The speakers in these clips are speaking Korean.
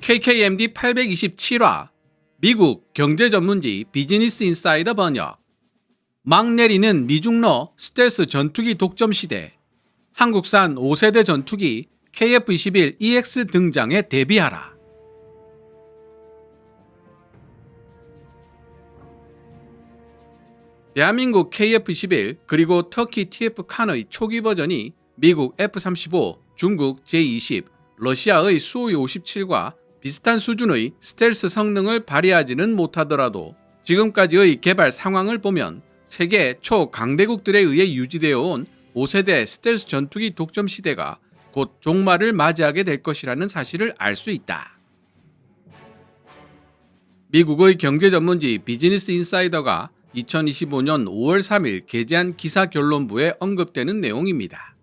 KKMD 827화 미국 경제전문지 비즈니스 인사이더 번역. 막 내리는 미중러 스텔스 전투기 독점 시대. 한국산 5세대 전투기 KF-21EX 등장에 대비하라. 대한민국 KF-21 그리고 터키 TF-칸의 초기 버전이 미국 F-35, 중국 J-20, 러시아의 수호이 57과 비슷한 수준의 스텔스 성능을 발휘하지는 못하더라도 지금까지의 개발 상황을 보면 세계 초강대국들에 의해 유지되어 온 5세대 스텔스 전투기 독점 시대가 곧 종말을 맞이하게 될 것이라는 사실을 알 수 있다. 미국의 경제 전문지 비즈니스 인사이더가 2025년 5월 3일 게재한 기사 결론부에 언급되는 내용입니다.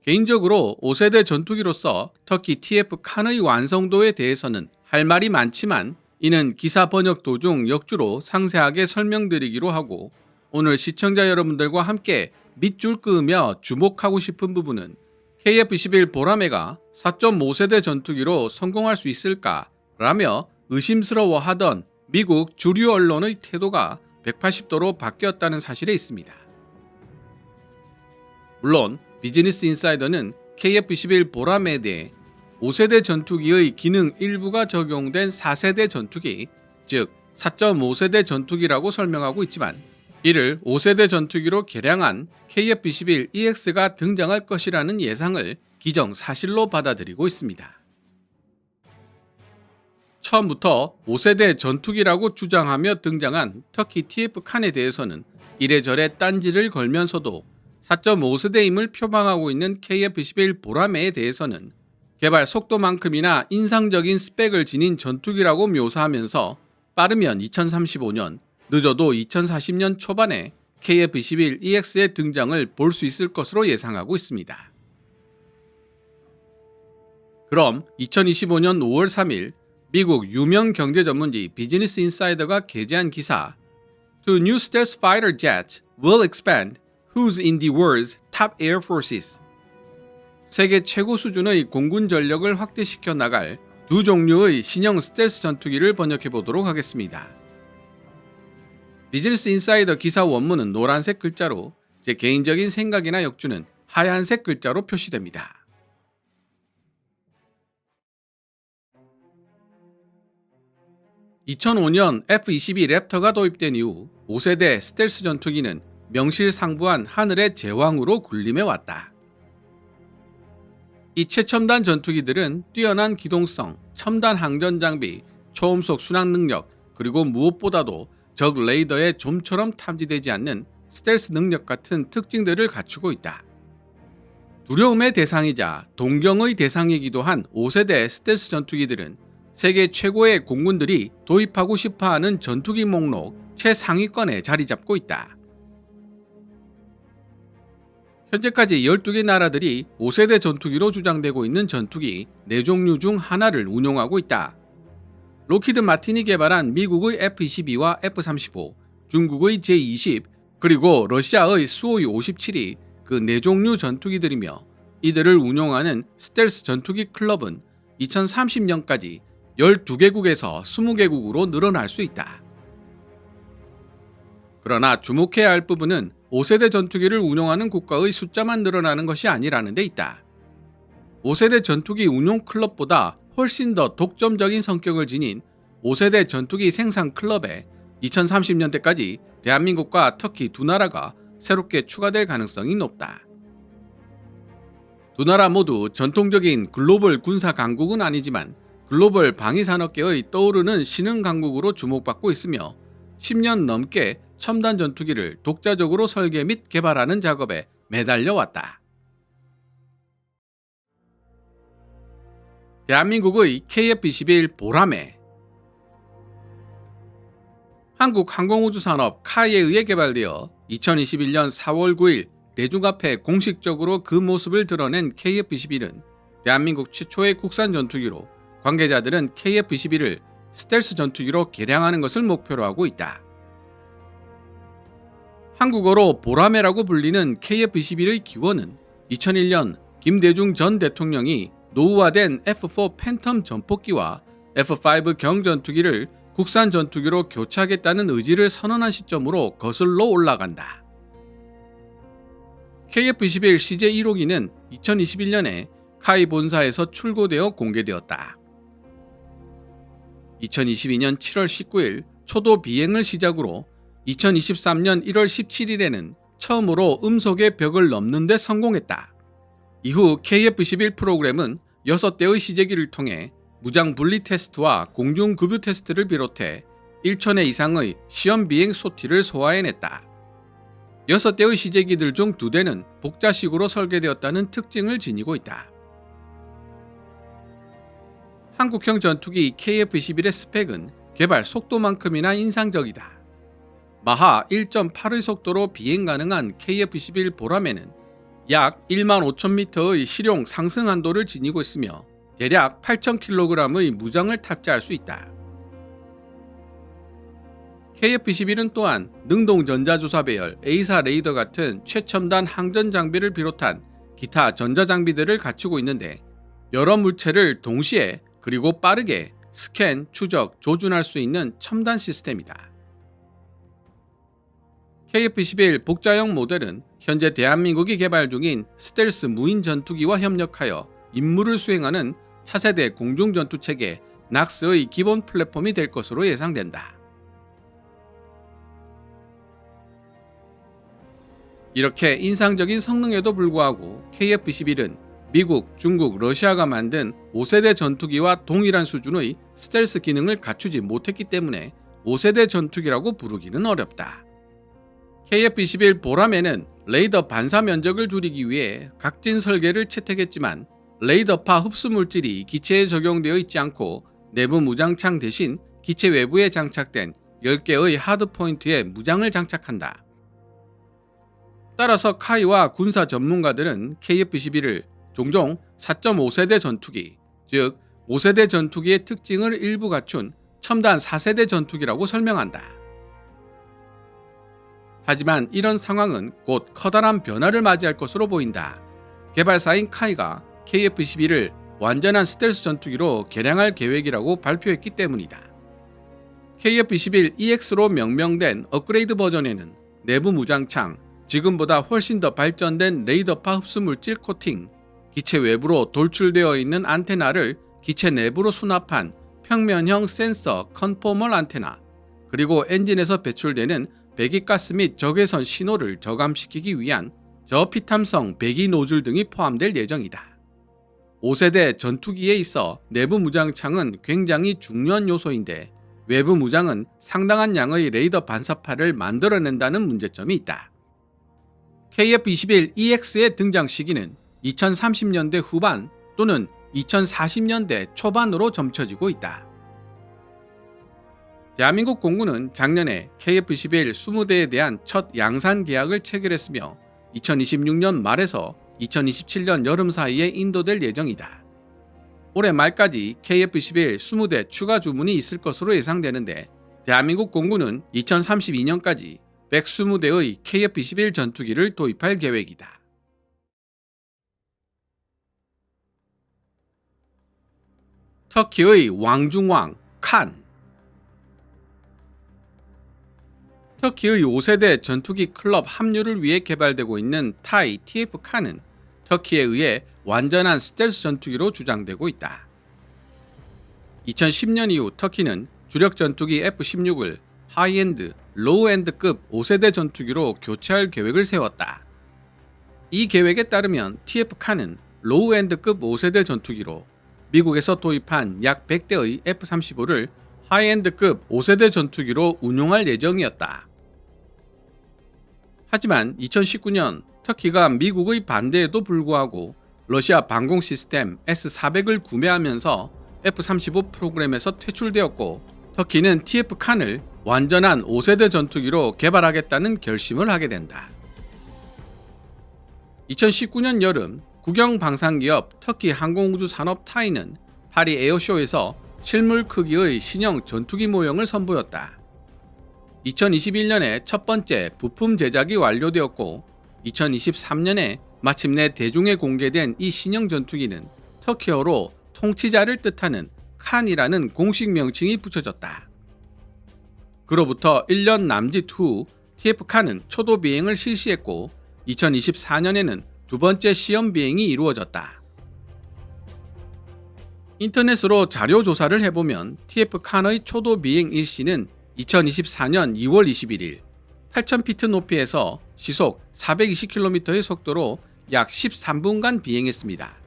개인적으로 5세대 전투기로서 터키 TF-칸의 완성도에 대해서는 할 말이 많지만 이는 기사 번역 도중 역주로 상세하게 설명드리기로 하고, 오늘 시청자 여러분들과 함께 밑줄 그으며 주목하고 싶은 부분은 KF-21 보라매가 4.5세대 전투기로 성공할 수 있을까 라며 의심스러워하던 미국 주류 언론의 태도가 180도로 바뀌었다는 사실에 있습니다. 물론 비즈니스 인사이더는 KF-21 보라매에 대해 5세대 전투기의 기능 일부가 적용된 4세대 전투기, 즉 4.5세대 전투기라고 설명하고 있지만 이를 5세대 전투기로 개량한 KF-21EX가 등장할 것이라는 예상을 기정사실로 받아들이고 있습니다. 처음부터 5세대 전투기라고 주장하며 등장한 터키 TF-칸에 대해서는 이래저래 딴지를 걸면서도 4.5세대임을 표방하고 있는 KF-21 보라매에 대해서는 개발 속도만큼이나 인상적인 스펙을 지닌 전투기라고 묘사하면서 빠르면 2035년, 늦어도 2040년 초반에 KF-21EX의 등장을 볼 수 있을 것으로 예상하고 있습니다. 그럼 2025년 5월 3일 미국 유명 경제 전문지 비즈니스 인사이더가 게재한 기사 Two new stealth fighter jets will expand who's in the world's top air forces. 세계 최고 수준의 공군 전력을 확대시켜 나갈 두 종류의 신형 스텔스 전투기를 번역해 보도록 하겠습니다. 비즈니스 인사이더 기사 원문은 노란색 글자로, 제 개인적인 생각이나 역주는 하얀색 글자로 표시됩니다. (2005년) F-22 랩터가 도입된 이후 5세대 스텔스 전투기는 명실상부한 하늘의 제왕으로 군림해왔다. 이 최첨단 전투기들은 뛰어난 기동성, 첨단 항전 장비, 초음속 순항 능력, 그리고 무엇보다도 적 레이더에 좀처럼 탐지되지 않는 스텔스 능력 같은 특징들을 갖추고 있다. 두려움의 대상이자 동경의 대상이기도 한 5세대 스텔스 전투기들은 세계 최고의 공군들이 도입하고 싶어하는 전투기 목록 최상위권에 자리 잡고 있다. 현재까지 12개 나라들이 5세대 전투기로 주장되고 있는 전투기 4종류 중 하나를 운용하고 있다. 록히드 마틴이 개발한 미국의 F-22와 F-35, 중국의 J-20, 그리고 러시아의 수호이 57이 그 4종류 전투기들이며, 이들을 운용하는 스텔스 전투기 클럽은 2030년까지 12개국에서 20개국으로 늘어날 수 있다. 그러나 주목해야 할 부분은 5세대 전투기를 운용하는 국가의 숫자만 늘어나는 것이 아니라는 데 있다. 5세대 전투기 운용 클럽보다 훨씬 더 독점적인 성격을 지닌 5세대 전투기 생산 클럽에 2030년대까지 대한민국과 터키 두 나라가 새롭게 추가될 가능성이 높다. 두 나라 모두 전통적인 글로벌 군사 강국은 아니지만 글로벌 방위산업계의 떠오르는 신흥 강국으로 주목받고 있으며 10년 넘게 첨단 전투기를 독자적으로 설계 및 개발하는 작업에 매달려 왔다. 대한민국의 KF-21 보라매. 한국항공우주산업 카이에 의해 개발되어 2021년 4월 9일 대중 앞에 공식적으로 그 모습을 드러낸 KF-21은 대한민국 최초의 국산 전투기로, 관계자들은 KF-21을 스텔스 전투기로 개량하는 것을 목표로 하고 있다. 한국어로 보라매라고 불리는 KF-21의 기원은 2001년 김대중 전 대통령이 노후화된 F4 팬텀 전폭기와 F5 경전투기를 국산 전투기로 교체하겠다는 의지를 선언한 시점으로 거슬러 올라간다. KF-21 CJ1호기는 2021년에 카이 본사에서 출고되어 공개되었다. 2022년 7월 19일 초도 비행을 시작으로 2023년 1월 17일에는 처음으로 음속의 벽을 넘는 데 성공했다. 이후 KF-21 프로그램은 6대의 시제기를 통해 무장 분리 테스트와 공중 급유 테스트를 비롯해 1,000회 이상의 시험 비행 소티를 소화해냈다. 6대의 시제기들 중 2대는 복자식으로 설계되었다는 특징을 지니고 있다. 한국형 전투기 KF-21의 스펙은 개발 속도만큼이나 인상적이다. 마하 1.8의 속도로 비행 가능한 KF-21 보람에는 약 15,000m의 실용 상승 한도를 지니고 있으며 대략 8,000kg의 무장을 탑재할 수 있다. KF-21은 또한 능동 전자주사 배열, A사 레이더 같은 최첨단 항전 장비를 비롯한 기타 전자 장비들을 갖추고 있는데 여러 물체를 동시에 그리고 빠르게 스캔, 추적, 조준할 수 있는 첨단 시스템이다. KF-21 복자형 모델은 현재 대한민국이 개발 중인 스텔스 무인 전투기와 협력하여 임무를 수행하는 차세대 공중전투체계 낙스의 기본 플랫폼이 될 것으로 예상된다. 이렇게 인상적인 성능에도 불구하고 KF-21은 미국, 중국, 러시아가 만든 5세대 전투기와 동일한 수준의 스텔스 기능을 갖추지 못했기 때문에 5세대 전투기라고 부르기는 어렵다. KF-21 보람에는 레이더 반사 면적을 줄이기 위해 각진 설계를 채택했지만 레이더파 흡수 물질이 기체에 적용되어 있지 않고 내부 무장창 대신 기체 외부에 장착된 10개의 하드포인트에 무장을 장착한다. 따라서 카이와 군사 전문가들은 KF-21을 종종 4.5세대 전투기, 즉 5세대 전투기의 특징을 일부 갖춘 첨단 4세대 전투기라고 설명한다. 하지만 이런 상황은 곧 커다란 변화를 맞이할 것으로 보인다. 개발사인 카이가 KF-21을 완전한 스텔스 전투기로 개량할 계획이라고 발표했기 때문이다. KF-21EX로 명명된 업그레이드 버전에는 내부 무장창, 지금보다 훨씬 더 발전된 레이더파 흡수물질 코팅, 기체 외부로 돌출되어 있는 안테나를 기체 내부로 수납한 평면형 센서 컨포멀 안테나, 그리고 엔진에서 배출되는 배기가스 및 적외선 신호를 저감시키기 위한 저피탐성 배기 노즐 등이 포함될 예정이다. 5세대 전투기에 있어 내부 무장창은 굉장히 중요한 요소인데 외부 무장은 상당한 양의 레이더 반사파를 만들어낸다는 문제점이 있다. KF-21EX의 등장 시기는 2030년대 후반 또는 2040년대 초반으로 점쳐지고 있다. 대한민국 공군은 작년에 KF-21 20대에 대한 첫 양산 계약을 체결했으며 2026년 말에서 2027년 여름 사이에 인도될 예정이다. 올해 말까지 KF-21 20대 추가 주문이 있을 것으로 예상되는데 대한민국 공군은 2032년까지 120대의 KF-21 전투기를 도입할 계획이다. 터키의 왕중왕 칸. 터키의 5세대 전투기 클럽 합류를 위해 개발되고 있는 타이 TF 칸은 터키에 의해 완전한 스텔스 전투기로 주장되고 있다. 2010년 이후 터키는 주력 전투기 F-16을 하이엔드, 로우엔드급 5세대 전투기로 교체할 계획을 세웠다. 이 계획에 따르면 TF 칸은 로우엔드급 5세대 전투기로 미국에서 도입한 약 100대의 F-35를 하이엔드급 5세대 전투기로 운용할 예정이었다. 하지만 2019년 터키가 미국의 반대에도 불구하고 러시아 방공 시스템 S-400을 구매하면서 F-35 프로그램에서 퇴출되었고 터키는 TF 칸을 완전한 5세대 전투기로 개발하겠다는 결심을 하게 된다. 2019년 여름 국영 방산기업 터키 항공우주산업 타이는 파리 에어쇼에서 실물 크기의 신형 전투기 모형을 선보였다. 2021년에 첫 번째 부품 제작이 완료되었고 2023년에 마침내 대중에 공개된 이 신형 전투기는 터키어로 통치자를 뜻하는 칸이라는 공식 명칭이 붙여졌다. 그로부터 1년 남짓 후 TF-칸은 초도 비행을 실시했고 2024년에는 두 번째 시험 비행이 이루어졌다. 인터넷으로 자료 조사를 해보면 TF-칸의 초도 비행 일시는 2024년 2월 21일 8,000피트 높이에서 시속 420km의 속도로 약 13분간 비행했습니다.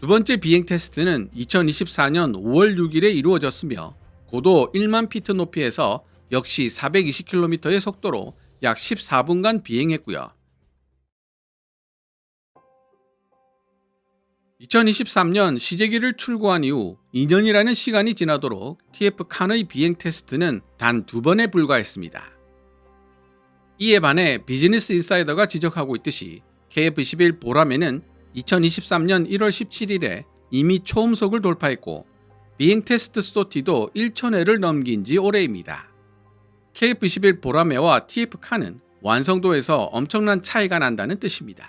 두 번째 비행 테스트는 2024년 5월 6일에 이루어졌으며 고도 1만 피트 높이에서 역시 420km의 속도로 약 14분간 비행했고요. 2023년 시제기를 출고한 이후 2년이라는 시간이 지나도록 TF-칸의 비행 테스트는 단 2번에 불과했습니다. 이에 반해 비즈니스 인사이더가 지적하고 있듯이 KF-21 보라매는 2023년 1월 17일에 이미 초음속을 돌파했고 비행 테스트 스토티도 1,000회를 넘긴 지 오래입니다. KF-21 보라매와 TF-칸은 완성도에서 엄청난 차이가 난다는 뜻입니다.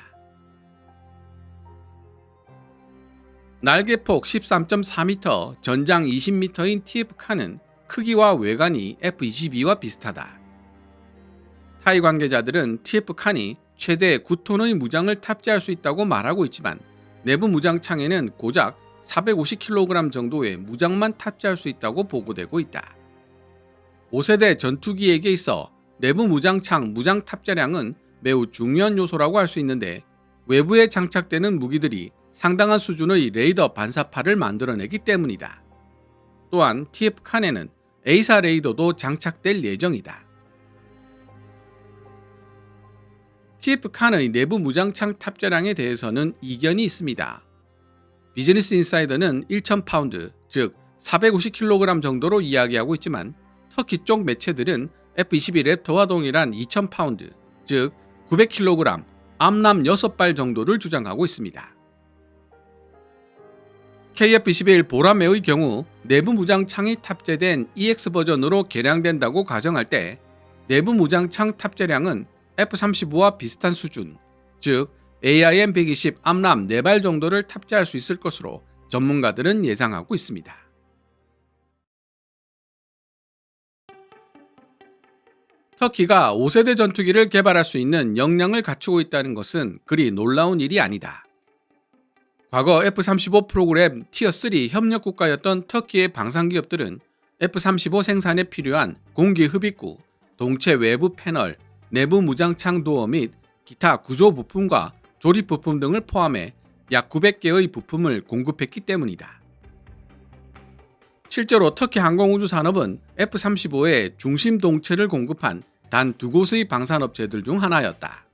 날개폭 13.4m, 전장 20m인 TF-칸은 크기와 외관이 F-22와 비슷하다. 타이 관계자들은 TF-칸이 최대 9톤의 무장을 탑재할 수 있다고 말하고 있지만 내부 무장창에는 고작 450kg 정도의 무장만 탑재할 수 있다고 보고되고 있다. 5세대 전투기에게 있어 내부 무장창 무장 탑재량은 매우 중요한 요소라고 할 수 있는데 외부에 장착되는 무기들이 상당한 수준의 레이더 반사파를 만들어내기 때문이다. 또한 TF-칸에는 A사 레이더도 장착될 예정이다. TF-칸의 내부 무장창 탑재량에 대해서는 이견이 있습니다. 비즈니스 인사이더는 1,000파운드, 즉 450kg 정도로 이야기하고 있지만 터키 쪽 매체들은 F-22 랩터와 동일한 2,000파운드, 즉 900kg, 암람 6발 정도를 주장하고 있습니다. KF-21 보라매의 경우 내부 무장창이 탑재된 EX 버전으로 개량된다고 가정할 때 내부 무장창 탑재량은 F-35와 비슷한 수준, 즉 AIM-120 암람 4발 정도를 탑재할 수 있을 것으로 전문가들은 예상하고 있습니다. 터키가 5세대 전투기를 개발할 수 있는 역량을 갖추고 있다는 것은 그리 놀라운 일이 아니다. 과거 F-35 프로그램 티어3 협력 국가였던 터키의 방산기업들은 F-35 생산에 필요한 공기 흡입구, 동체 외부 패널, 내부 무장창 도어 및 기타 구조 부품과 조립 부품 등을 포함해 약 900개의 부품을 공급했기 때문이다. 실제로 터키 항공우주 산업은 F-35의 중심 동체를 공급한 단 2곳의 방산업체들 중 하나였다.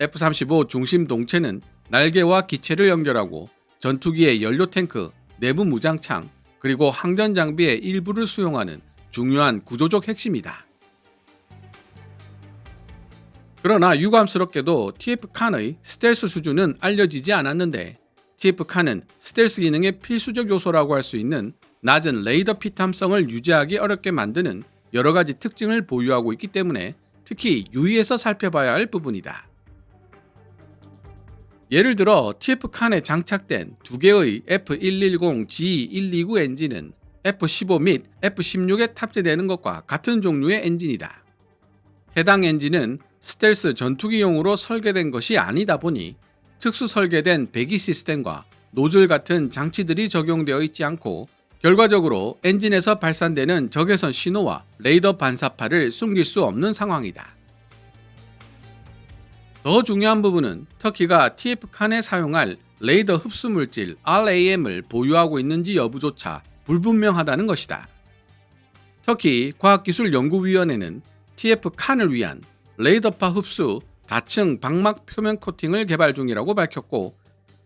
F-35 중심 동체는 날개와 기체를 연결하고 전투기의 연료 탱크, 내부 무장창, 그리고 항전 장비의 일부를 수용하는 중요한 구조적 핵심이다. 그러나 유감스럽게도 TF-칸의 스텔스 수준은 알려지지 않았는데 TF-칸은 스텔스 기능의 필수적 요소라고 할 수 있는 낮은 레이더 피탐성을 유지하기 어렵게 만드는 여러가지 특징을 보유하고 있기 때문에 특히 유의해서 살펴봐야 할 부분이다. 예를 들어 TF-칸에 장착된 2개의 F110G129 엔진은 F15 및 F16에 탑재되는 것과 같은 종류의 엔진이다. 해당 엔진은 스텔스 전투기용으로 설계된 것이 아니다 보니 특수 설계된 배기 시스템과 노즐 같은 장치들이 적용되어 있지 않고 결과적으로 엔진에서 발산되는 적외선 신호와 레이더 반사파를 숨길 수 없는 상황이다. 더 중요한 부분은 터키가 TF-칸에 사용할 레이더 흡수 물질 RAM을 보유하고 있는지 여부조차 불분명하다는 것이다. 터키 과학기술연구위원회는 TF-칸을 위한 레이더파 흡수 다층 방막 표면 코팅을 개발 중이라고 밝혔고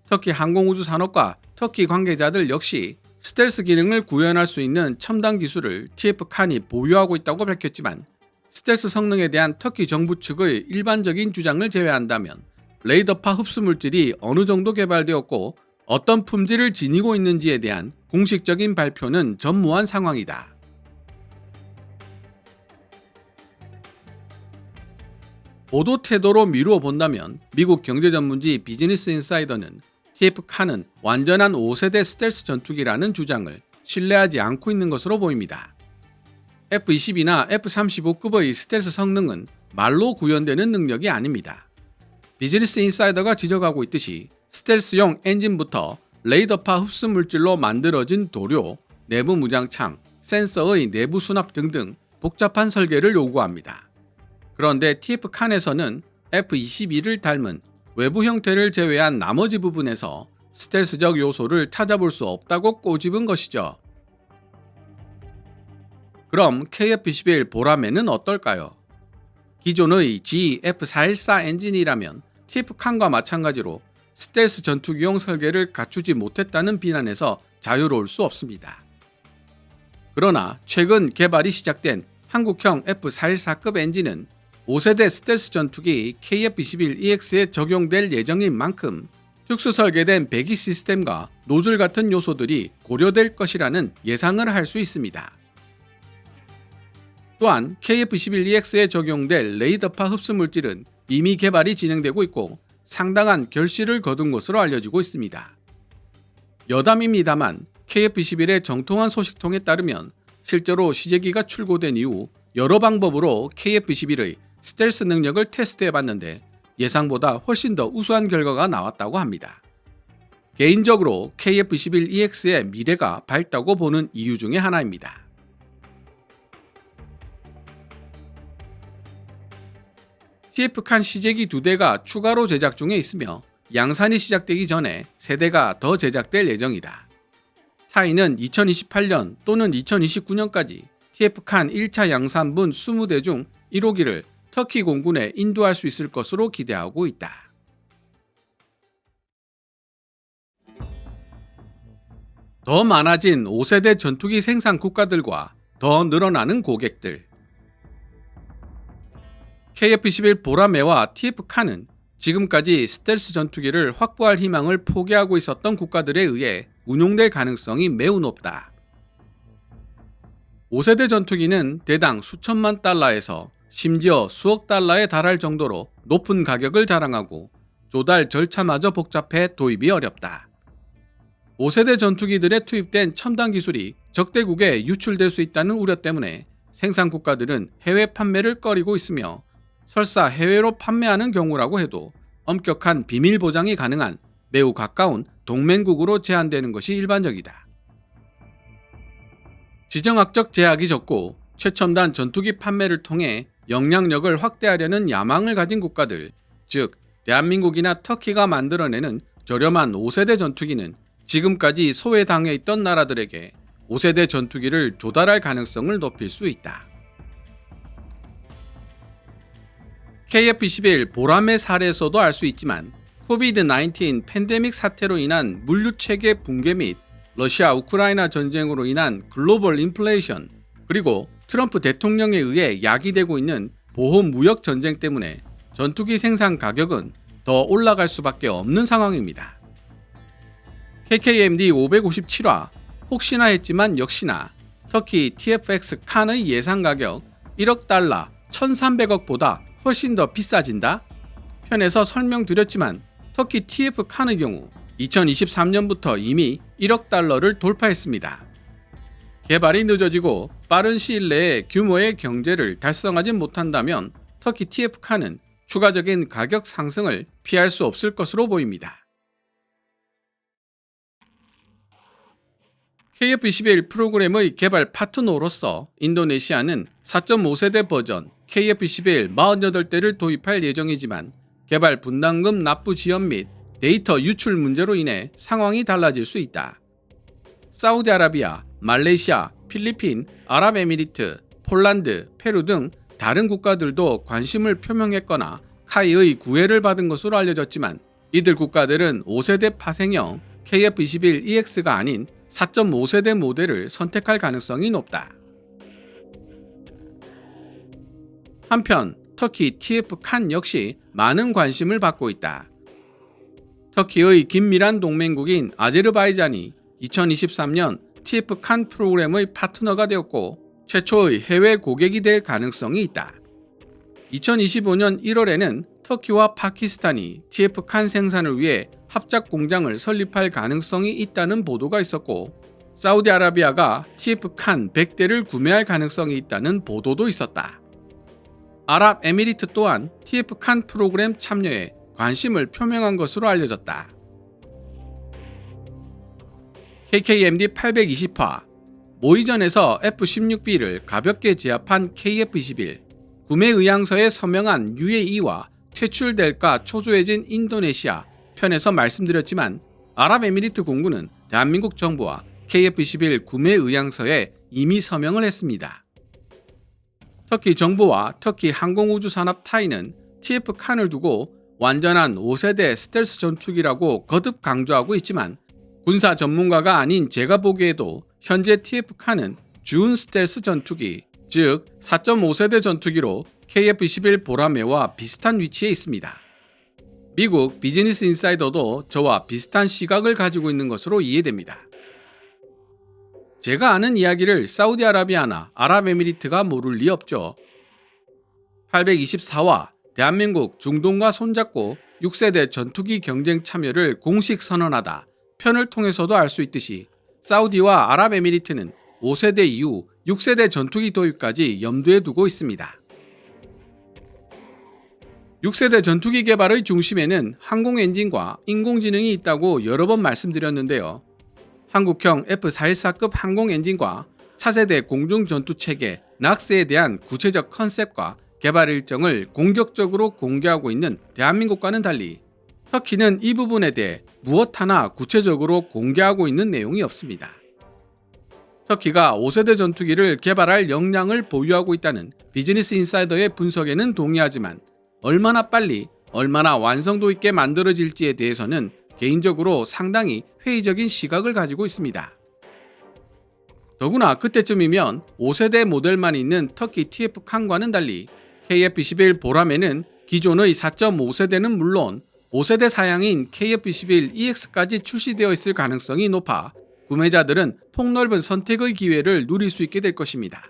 터키 항공우주산업과 터키 관계자들 역시 스텔스 기능을 구현할 수 있는 첨단 기술을 TF-칸이 보유하고 있다고 밝혔지만 스텔스 성능에 대한 터키 정부 측의 일반적인 주장을 제외한다면 레이더파 흡수 물질이 어느 정도 개발되었고 어떤 품질을 지니고 있는지에 대한 공식적인 발표는 전무한 상황이다. 보도 태도로 미루어 본다면 미국 경제 전문지 비즈니스 인사이더는 TF-칸은 완전한 5세대 스텔스 전투기라는 주장을 신뢰하지 않고 있는 것으로 보입니다. F-22나 F-35급의 스텔스 성능은 말로 구현되는 능력이 아닙니다. 비즈니스 인사이더가 지적하고 있듯이 스텔스용 엔진부터 레이더파 흡수 물질로 만들어진 도료, 내부 무장창, 센서의 내부 수납 등등 복잡한 설계를 요구합니다. 그런데 TF-칸에서는 F-22를 닮은 외부 형태를 제외한 나머지 부분에서 스텔스적 요소를 찾아볼 수 없다고 꼬집은 것이죠. 그럼 KF-21 보라매는 어떨까요? 기존의 GF-414 엔진이라면 TF-칸과 마찬가지로 스텔스 전투기용 설계를 갖추지 못했다는 비난에서 자유로울 수 없습니다. 그러나 최근 개발이 시작된 한국형 F-414급 엔진은 5세대 스텔스 전투기 KF-21EX에 적용될 예정인 만큼 특수 설계된 배기 시스템과 노즐 같은 요소들이 고려될 것이라는 예상을 할 수 있습니다. 또한 KF-21EX에 적용될 레이더파 흡수 물질은 이미 개발이 진행되고 있고 상당한 결실을 거둔 것으로 알려지고 있습니다. 여담입니다만 KF-21의 정통한 소식통에 따르면 실제로 시제기가 출고된 이후 여러 방법으로 KF-21의 스텔스 능력을 테스트해봤는데 예상보다 훨씬 더 우수한 결과가 나왔다고 합니다. 개인적으로 KF-21EX의 미래가 밝다고 보는 이유 중에 하나입니다. TF-칸 시제기 2대가 추가로 제작 중에 있으며 양산이 시작되기 전에 3대가 더 제작될 예정이다. 타이는 2028년 또는 2029년까지 TF-칸 1차 양산분 20대 중 1호기를 터키 공군에 인도할 수 있을 것으로 기대하고 있다. 더 많아진 5세대 전투기 생산 국가들과 더 늘어나는 고객들. KF-21 보라매와 TF-칸은 지금까지 스텔스 전투기를 확보할 희망을 포기하고 있었던 국가들에 의해 운용될 가능성이 매우 높다. 5세대 전투기는 대당 수천만 달러에서 심지어 수억 달러에 달할 정도로 높은 가격을 자랑하고 조달 절차마저 복잡해 도입이 어렵다. 5세대 전투기들에 투입된 첨단 기술이 적대국에 유출될 수 있다는 우려 때문에 생산 국가들은 해외 판매를 꺼리고 있으며 설사 해외로 판매하는 경우라고 해도 엄격한 비밀 보장이 가능한 매우 가까운 동맹국으로 제한되는 것이 일반적이다. 지정학적 제약이 적고 최첨단 전투기 판매를 통해 영향력을 확대하려는 야망을 가진 국가들, 즉 대한민국이나 터키가 만들어내는 저렴한 5세대 전투기는 지금까지 소외당해 있던 나라들에게 5세대 전투기를 조달할 가능성을 높일 수 있다. KF-21 보라매 사례에서도 알 수 있지만 코비드-19 팬데믹 사태로 인한 물류체계 붕괴 및 러시아 우크라이나 전쟁으로 인한 글로벌 인플레이션, 그리고 트럼프 대통령에 의해 야기되고 있는 보호 무역 전쟁 때문에 전투기 생산 가격은 더 올라갈 수밖에 없는 상황입니다. KKMD 557화 혹시나 했지만 역시나 터키 TFX 칸의 예상 가격 1억 달러 1300억보다 훨씬 더 비싸진다? 편에서 설명드렸지만 터키 TF 칸의 경우 2023년부터 이미 1억 달러를 돌파했습니다. 개발이 늦어지고 빠른 시일 내에 규모의 경제를 달성하지 못한다면 터키 TF 칸은 추가적인 가격 상승을 피할 수 없을 것으로 보입니다. KF-21 프로그램의 개발 파트너로서 인도네시아는 4.5세대 버전 KF-21 48대를 도입할 예정이지만 개발 분담금 납부 지연 및 데이터 유출 문제로 인해 상황이 달라질 수 있다. 사우디아라비아, 말레이시아, 필리핀, 아랍에미리트, 폴란드, 페루 등 다른 국가들도 관심을 표명했거나 카이의 구애를 받은 것으로 알려졌지만 이들 국가들은 5세대 파생형 KF-21EX가 아닌 4.5세대 모델을 선택할 가능성이 높다. 한편 터키 TF 칸 역시 많은 관심을 받고 있다. 터키의 긴밀한 동맹국인 아제르바이잔이 2023년 TF 칸 프로그램의 파트너가 되었고 최초의 해외 고객이 될 가능성이 있다. 2025년 1월에는 터키와 파키스탄이 TF 칸 생산을 위해 합작 공장을 설립할 가능성이 있다는 보도가 있었고, 사우디아라비아가 TF-칸 100대를 구매할 가능성이 있다는 보도도 있었다. 아랍에미리트 또한 TF-칸 프로그램 참여에 관심을 표명한 것으로 알려졌다. KKMD 820화 모의전에서 F-16B를 가볍게 제압한 KF-21, 구매 의향서에 서명한 UAE와 퇴출될까 초조해진 인도네시아 편에서 말씀드렸지만, 아랍에미리트 공군은 대한민국 정부와 KF-21 구매 의향서에 이미 서명을 했습니다. 터키 정부와 터키 항공우주산업 타이는 TF-칸을 두고 완전한 5세대 스텔스 전투기라고 거듭 강조하고 있지만, 군사 전문가가 아닌 제가 보기에도 현재 TF-칸은 준 스텔스 전투기, 즉 4.5세대 전투기로 KF-21 보라매와 비슷한 위치에 있습니다. 미국 비즈니스 인사이더도 저와 비슷한 시각을 가지고 있는 것으로 이해됩니다. 제가 아는 이야기를 사우디아라비아나 아랍에미리트가 모를 리 없죠. 824화 대한민국 중동과 손잡고 6세대 전투기 경쟁 참여를 공식 선언하다 편을 통해서도 알 수 있듯이, 사우디와 아랍에미리트는 5세대 이후 6세대 전투기 도입까지 염두에 두고 있습니다. 6세대 전투기 개발의 중심에는 항공 엔진과 인공지능이 있다고 여러 번 말씀드렸는데요. 한국형 F414급 항공 엔진과 차세대 공중전투체계 낙스에 대한 구체적 컨셉과 개발 일정을 공격적으로 공개하고 있는 대한민국과는 달리, 터키는 이 부분에 대해 무엇 하나 구체적으로 공개하고 있는 내용이 없습니다. 터키가 5세대 전투기를 개발할 역량을 보유하고 있다는 비즈니스 인사이더의 분석에는 동의하지만, 얼마나 빨리 얼마나 완성도 있게 만들어질지에 대해서는 개인적으로 상당히 회의적인 시각을 가지고 있습니다. 더구나 그때쯤이면 5세대 모델만 있는 터키 TF-칸과는 달리 KF-21 보라매는 기존의 4.5세대는 물론 5세대 사양인 KF-21EX까지 출시되어 있을 가능성이 높아 구매자들은 폭넓은 선택의 기회를 누릴 수 있게 될 것입니다.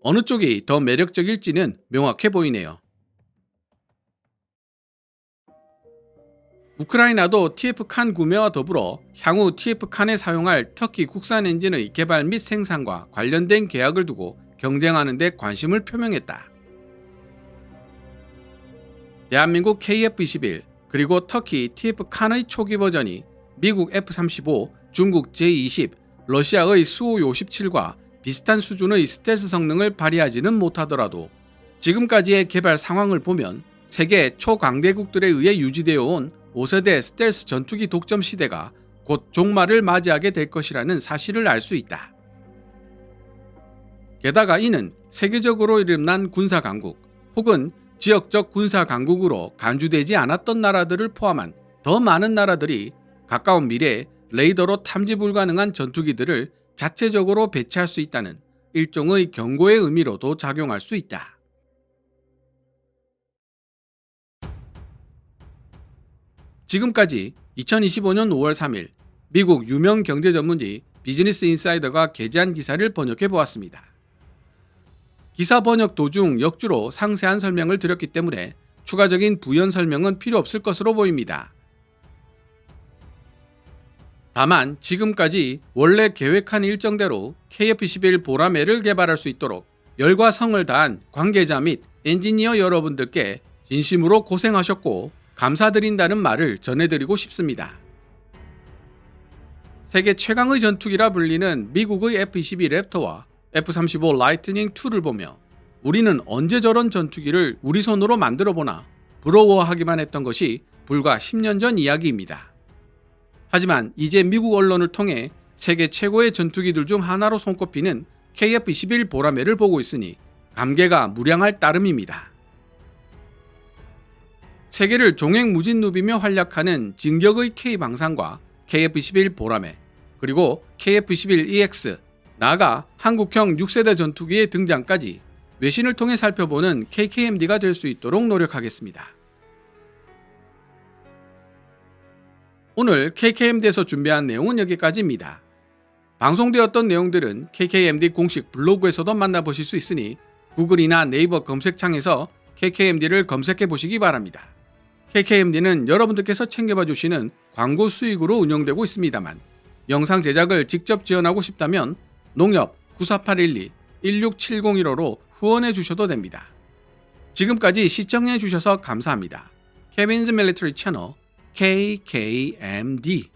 어느 쪽이 더 매력적일지는 명확해 보이네요. 우크라이나도 TF-칸 구매와 더불어 향후 TF-칸에 사용할 터키 국산 엔진의 개발 및 생산과 관련된 계약을 두고 경쟁하는 데 관심을 표명했다. 대한민국 KF-21 그리고 터키 TF-칸의 초기 버전이 미국 F-35, 중국 J-20, 러시아의 수-57과 비슷한 수준의 스텔스 성능을 발휘하지는 못하더라도, 지금까지의 개발 상황을 보면 세계 초강대국들에 의해 유지되어 온 5세대 스텔스 전투기 독점 시대가 곧 종말을 맞이하게 될 것이라는 사실을 알 수 있다. 게다가 이는 세계적으로 이름난 군사 강국 혹은 지역적 군사 강국으로 간주되지 않았던 나라들을 포함한 더 많은 나라들이 가까운 미래에 레이더로 탐지 불가능한 전투기들을 자체적으로 배치할 수 있다는 일종의 경고의 의미로도 작용할 수 있다. 지금까지 2025년 5월 3일 미국 유명 경제 전문지 비즈니스 인사이더가 게재한 기사를 번역해 보았습니다. 기사 번역 도중 역주로 상세한 설명을 드렸기 때문에 추가적인 부연 설명은 필요 없을 것으로 보입니다. 다만 지금까지 원래 계획한 일정대로 KF-21 보라매를 개발할 수 있도록 열과 성을 다한 관계자 및 엔지니어 여러분들께 진심으로 고생하셨고 감사드린다는 말을 전해드리고 싶습니다. 세계 최강의 전투기라 불리는 미국의 F-22 랩터와 F-35 라이트닝 2를 보며 우리는 언제 저런 전투기를 우리 손으로 만들어보나 부러워하기만 했던 것이 불과 10년 전 이야기입니다. 하지만 이제 미국 언론을 통해 세계 최고의 전투기들 중 하나로 손꼽히는 KF-21 보라매를 보고 있으니 감개가 무량할 따름입니다. 세계를 종횡무진 누비며 활약하는 진격의 K방산과 KF-21 보라매, 그리고 KF-21EX, 나아가 한국형 6세대 전투기의 등장까지 외신을 통해 살펴보는 KKMD가 될 수 있도록 노력하겠습니다. 오늘 KKMD에서 준비한 내용은 여기까지입니다. 방송되었던 내용들은 KKMD 공식 블로그에서도 만나보실 수 있으니 구글이나 네이버 검색창에서 KKMD를 검색해 보시기 바랍니다. KKMD는 여러분들께서 챙겨봐 주시는 광고 수익으로 운영되고 있습니다만 영상 제작을 직접 지원하고 싶다면 농협 9481216701호로 후원해 주셔도 됩니다. 지금까지 시청해 주셔서 감사합니다. 케빈즈 밀리터리 채널 KKMD